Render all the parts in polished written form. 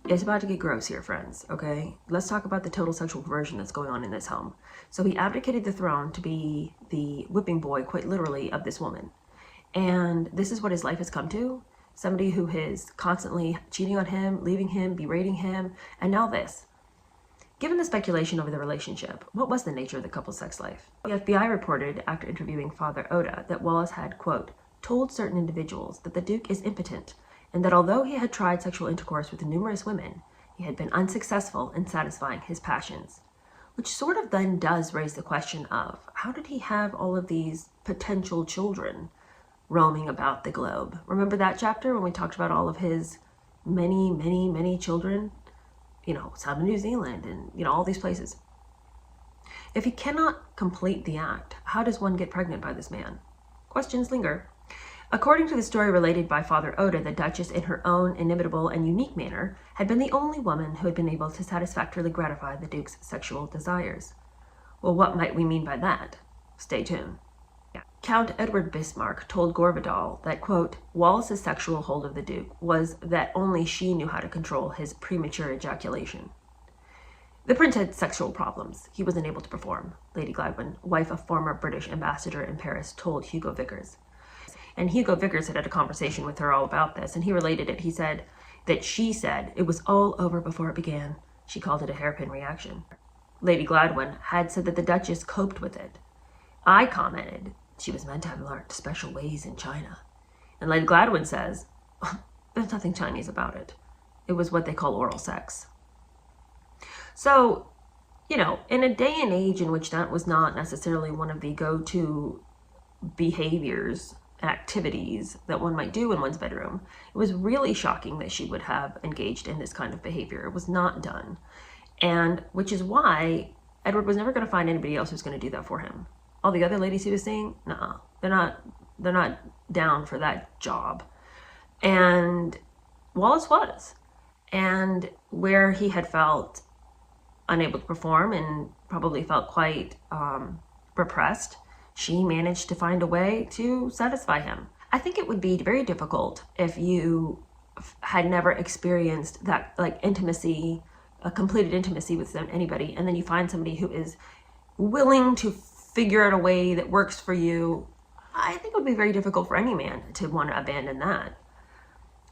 It's about to get gross here, friends, okay? Let's talk about the total sexual perversion that's going on in this home. So he abdicated the throne to be the whipping boy, quite literally, of this woman. And this is what his life has come to. Somebody who is constantly cheating on him, leaving him, berating him, and now this. Given the speculation over the relationship, what was the nature of the couple's sex life? The FBI reported, after interviewing Father Oda, that Wallace had, quote, told certain individuals that the Duke is impotent, and that although he had tried sexual intercourse with numerous women, he had been unsuccessful in satisfying his passions. Which sort of then does raise the question of, how did he have all of these potential children roaming about the globe? Remember that chapter when we talked about all of his many children? You know, some in New Zealand and, you know, all these places. If he cannot complete the act, how does one get pregnant by this man? Questions linger. According to the story related by Father Oda, the Duchess, in her own inimitable and unique manner, had been the only woman who had been able to satisfactorily gratify the Duke's sexual desires. Well, what might we mean by that? Stay tuned. Count Edward Bismarck told Gore Vidal that, quote, Wallace's sexual hold of the Duke was that only she knew how to control his premature ejaculation. The prince had sexual problems. He was unable to perform, Lady Gladwin, wife of former British ambassador in Paris, told Hugo Vickers. And Hugo Vickers had a conversation with her all about this, and he related it. He said that she said it was all over before it began. She called it a hairpin reaction. Lady Gladwin had said that the Duchess coped with it. I commented she was meant to have learned special ways in China. And Lady Gladwin says, there's nothing Chinese about it. It was what they call oral sex. So, you know, in a day and age in which that was not necessarily one of the go-to behaviors, activities that one might do in one's bedroom, it was really shocking that she would have engaged in this kind of behavior. It was not done. And which is why Edward was never going to find anybody else who's going to do that for him. All the other ladies he was seeing, nah, they're not down for that job. And Wallace was. And where he had felt unable to perform and probably felt quite repressed, she managed to find a way to satisfy him. I think it would be very difficult if you had never experienced that, like, intimacy, a completed intimacy with anybody, and then you find somebody who is willing to figure out a way that works for you. I think it would be very difficult for any man to want to abandon that.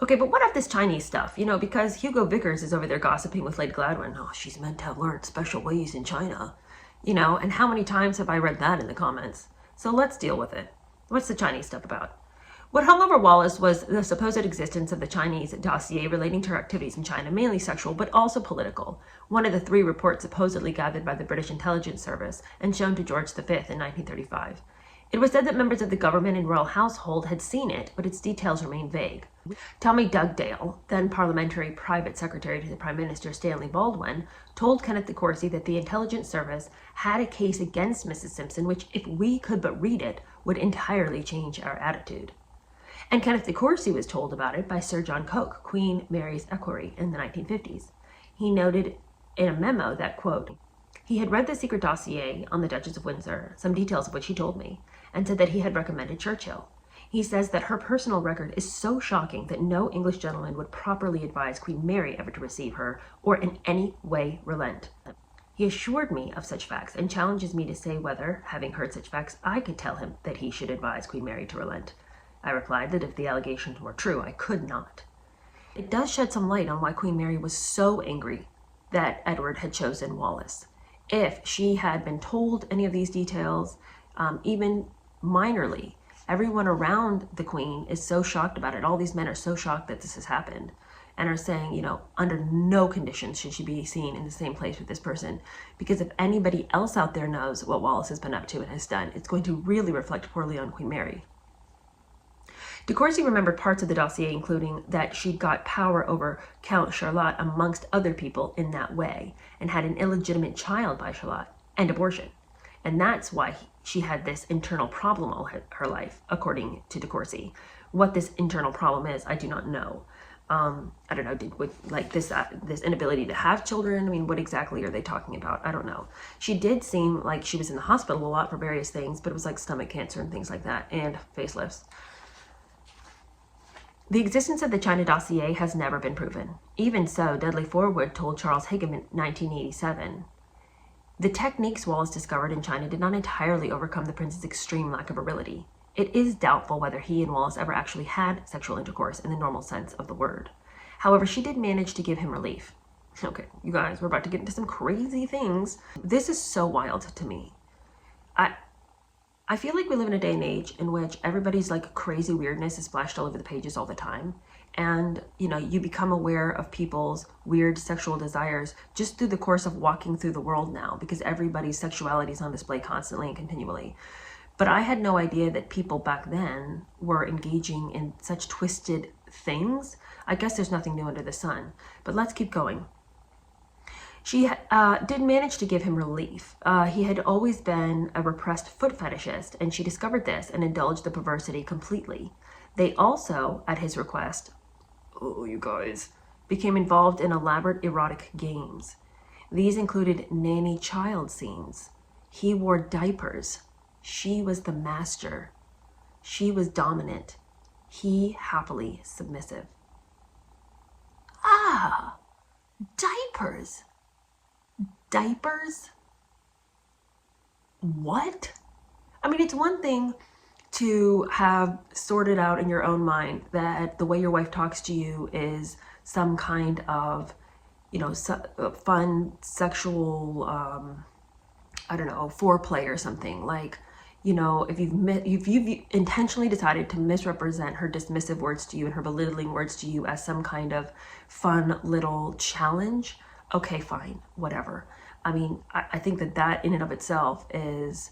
Okay, but what of this Chinese stuff? You know, because Hugo Vickers is over there gossiping with Lady Gladwin. Oh, she's meant to have learned special ways in China. You know, and how many times have I read that in the comments? So let's deal with it. What's the Chinese stuff about? What hung over Wallace was the supposed existence of the Chinese dossier relating to her activities in China, mainly sexual, but also political. One of the 3 reports supposedly gathered by the British Intelligence Service and shown to George V in 1935. It was said that members of the government and royal household had seen it, but its details remained vague. Tommy Dugdale, then parliamentary private secretary to the Prime Minister Stanley Baldwin, told Kenneth de Courcy that the intelligence service had a case against Mrs. Simpson, which, if we could but read it, would entirely change our attitude. And Kenneth de Courcy was told about it by Sir John Coke, Queen Mary's equerry, in the 1950s. He noted in a memo that, quote, he had read the secret dossier on the Duchess of Windsor, some details of which he told me, and said that he had recommended Churchill. He says that her personal record is so shocking that no English gentleman would properly advise Queen Mary ever to receive her or in any way relent. He assured me of such facts and challenges me to say whether, having heard such facts, I could tell him that he should advise Queen Mary to relent. I replied that if the allegations were true, I could not. It does shed some light on why Queen Mary was so angry that Edward had chosen Wallace. If she had been told any of these details, even minorly, everyone around the Queen is so shocked about it. All these men are so shocked that this has happened and are saying, you know, under no conditions should she be seen in the same place with this person. Because if anybody else out there knows what Wallace has been up to and has done, it's going to really reflect poorly on Queen Mary. De Courcy remembered parts of the dossier, including that she got power over Count Charlotte amongst other people in that way, and had an illegitimate child by Charlotte, and abortion. And that's why she had this internal problem all her life, according to de Courcy. What this internal problem is, I do not know. I don't know, this inability to have children, I mean, what exactly are they talking about? I don't know. She did seem like she was in the hospital a lot for various things, but it was like stomach cancer and things like that, and facelifts. The existence of the China dossier has never been proven. Even so, Dudley Forwood told Charles Higham in 1987, the techniques Wallace discovered in China did not entirely overcome the prince's extreme lack of virility. It is doubtful whether he and Wallace ever actually had sexual intercourse in the normal sense of the word. However, she did manage to give him relief. Okay, you guys, we're about to get into some crazy things. This is so wild to me. I feel like we live in a day and age in which everybody's like crazy weirdness is splashed all over the pages all the time. And, you know, you become aware of people's weird sexual desires just through the course of walking through the world now, because everybody's sexuality is on display constantly and continually. But I had no idea that people back then were engaging in such twisted things. I guess there's nothing new under the sun. But let's keep going. She did manage to give him relief. He had always been a repressed foot fetishist, and she discovered this and indulged the perversity completely. They also, at his request, oh, you guys, became involved in elaborate erotic games. These included nanny-child scenes. He wore diapers. She was the master. She was dominant. He happily submissive. Ah, diapers. Diapers? What? I mean, it's one thing to have sorted out in your own mind that the way your wife talks to you is some kind of, you know, fun sexual, I don't know, foreplay or something. Like, you know, if you've intentionally decided to misrepresent her dismissive words to you and her belittling words to you as some kind of fun little challenge, okay, fine, whatever. I mean, I think that in and of itself is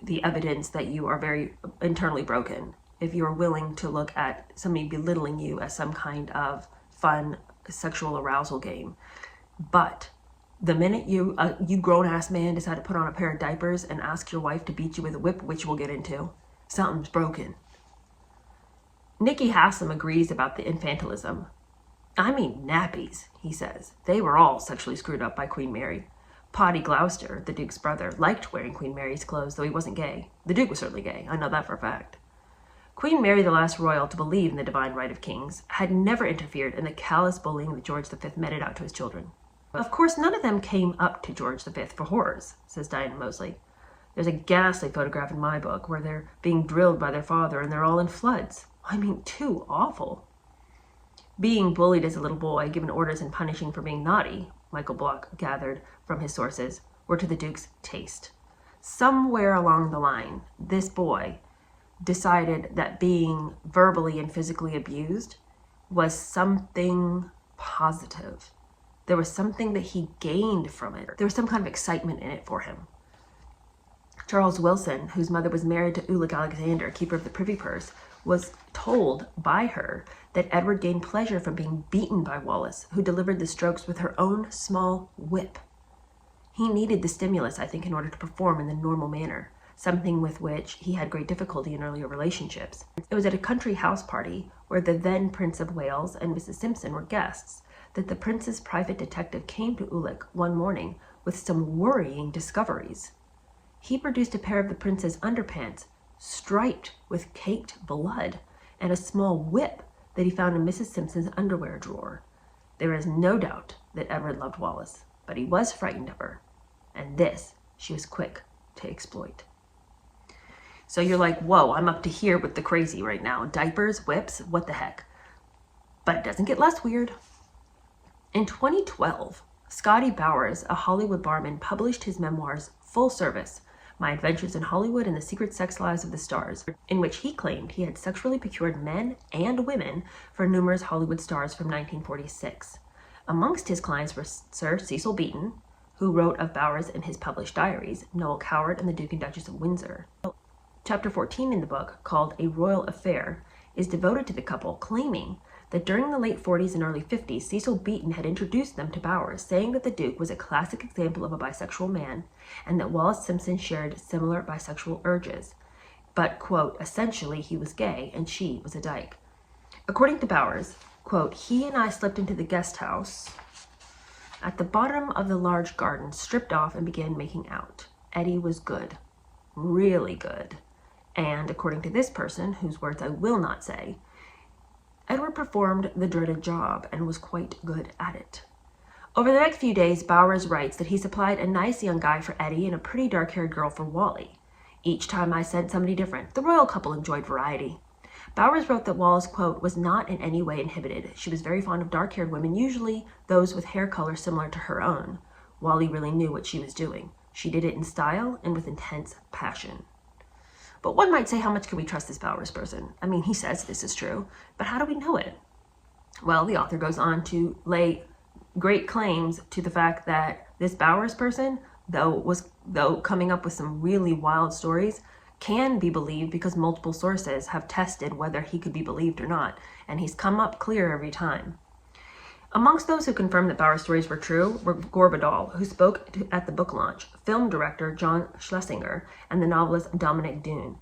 the evidence that you are very internally broken. If you are willing to look at somebody belittling you as some kind of fun sexual arousal game. But the minute you grown-ass man decide to put on a pair of diapers and ask your wife to beat you with a whip, which we'll get into, something's broken. Nicky Haslam agrees about the infantilism. I mean nappies, he says. They were all sexually screwed up by Queen Mary. Potty Gloucester, the Duke's brother, liked wearing Queen Mary's clothes, though he wasn't gay. The Duke was certainly gay, I know that for a fact. Queen Mary, the last royal to believe in the divine right of kings, had never interfered in the callous bullying that George V meted out to his children. Of course, none of them came up to George V for horrors, says Diana Mosley. There's a ghastly photograph in my book where they're being drilled by their father and they're all in floods. I mean, too awful. Being bullied as a little boy, given orders and punishing for being naughty, Michael Block gathered from his sources, were to the Duke's taste. Somewhere along the line, this boy decided that being verbally and physically abused was something positive. There was something that he gained from it. There was some kind of excitement in it for him. Charles Wilson, whose mother was married to Ulick Alexander, keeper of the Privy Purse, was told by her that Edward gained pleasure from being beaten by Wallace, who delivered the strokes with her own small whip. He needed the stimulus, I think, in order to perform in the normal manner, something with which he had great difficulty in earlier relationships. It was at a country house party where the then Prince of Wales and Mrs. Simpson were guests that the prince's private detective came to Ulick one morning with some worrying discoveries. He produced a pair of the prince's underpants, striped with caked blood, and a small whip that he found in Mrs. Simpson's underwear drawer. There is no doubt that Edward loved Wallace, but he was frightened of her, and this she was quick to exploit. So you're like, whoa, I'm up to here with the crazy right now. Diapers, whips, what the heck? But it doesn't get less weird. In 2012, Scotty Bowers, a Hollywood barman, published his memoirs, Full Service, My Adventures in Hollywood and the Secret Sex Lives of the Stars, in which he claimed he had sexually procured men and women for numerous Hollywood stars from 1946. Amongst his clients were Sir Cecil Beaton, who wrote of Bowers in his published diaries, Noel Coward and the Duke and Duchess of Windsor. Chapter 14 in the book, called A Royal Affair, is devoted to the couple, claiming that during the late 40s and early 50s, Cecil Beaton had introduced them to Bowers, saying that the Duke was a classic example of a bisexual man, and that Wallace Simpson shared similar bisexual urges. But, quote, essentially he was gay and she was a dyke. According to Bowers, quote, he and I slipped into the guest house at the bottom of the large garden, stripped off and began making out. Eddie was good, really good. And according to this person, whose words I will not say, Edward performed the dreaded job and was quite good at it. Over the next few days, Bowers writes that he supplied a nice young guy for Eddie and a pretty dark-haired girl for Wally. Each time I sent somebody different. The royal couple enjoyed variety. Bowers wrote that Wallace, quote, was not in any way inhibited. She was very fond of dark-haired women, usually those with hair color similar to her own. Wally really knew what she was doing. She did it in style and with intense passion. But one might say, how much can we trust this Bowers person? I mean, he says this is true, but how do we know it? Well, the author goes on to lay great claims to the fact that this Bowers person, though coming up with some really wild stories, can be believed because multiple sources have tested whether he could be believed or not, and he's come up clear every time. Amongst those who confirmed that Bowers' stories were true were Gore Vidal, who spoke at the book launch, film director John Schlesinger, and the novelist Dominic Dunne.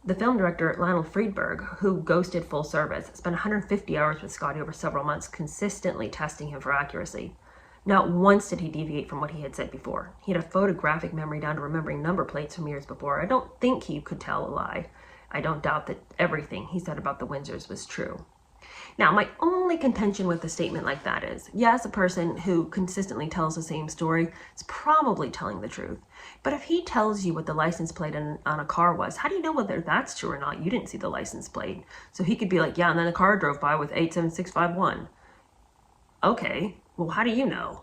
The film director Lionel Friedberg, who ghosted full service, spent 150 hours with Scotty over several months, consistently testing him for accuracy. Not once did he deviate from what he had said before. He had a photographic memory down to remembering number plates from years before. I don't think he could tell a lie. I don't doubt that everything he said about the Windsors was true. Now, my only contention with a statement like that is, yes, a person who consistently tells the same story is probably telling the truth. But if he tells you what the license plate on a car was, how do you know whether that's true or not? You didn't see the license plate. So he could be like, yeah, and then the car drove by with 87651. Okay, well, how do you know?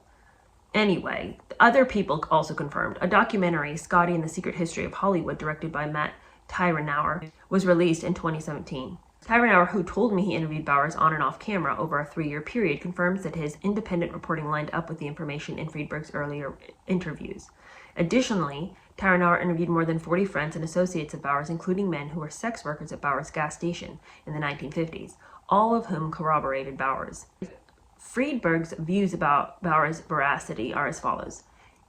Anyway, other people also confirmed. A documentary, Scotty and the Secret History of Hollywood, directed by Matt Tyrnauer, was released in 2017. Tyrnauer, who told me he interviewed Bowers on and off camera over a 3-year period, confirms that his independent reporting lined up with the information in Friedberg's earlier interviews. Additionally, Tyrnauer interviewed more than 40 friends and associates of Bowers, including men who were sex workers at Bowers' gas station in the 1950s, all of whom corroborated Bowers. Friedberg's views about Bowers' veracity are as follows.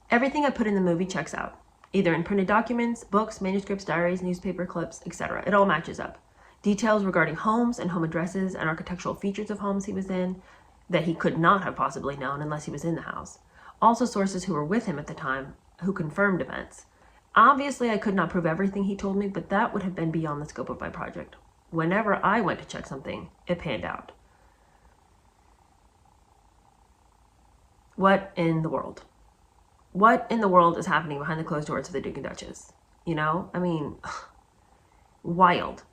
Everything I put in the movie checks out, either in printed documents, books, manuscripts, diaries, newspaper clips, etc. It all matches up. Details regarding homes and home addresses and architectural features of homes he was in that he could not have possibly known unless he was in the house. Also sources who were with him at the time who confirmed events. Obviously, I could not prove everything he told me, but that would have been beyond the scope of my project. Whenever I went to check something, it panned out. What in the world? What in the world is happening behind the closed doors of the Duke and Duchess? You know, I mean, wild.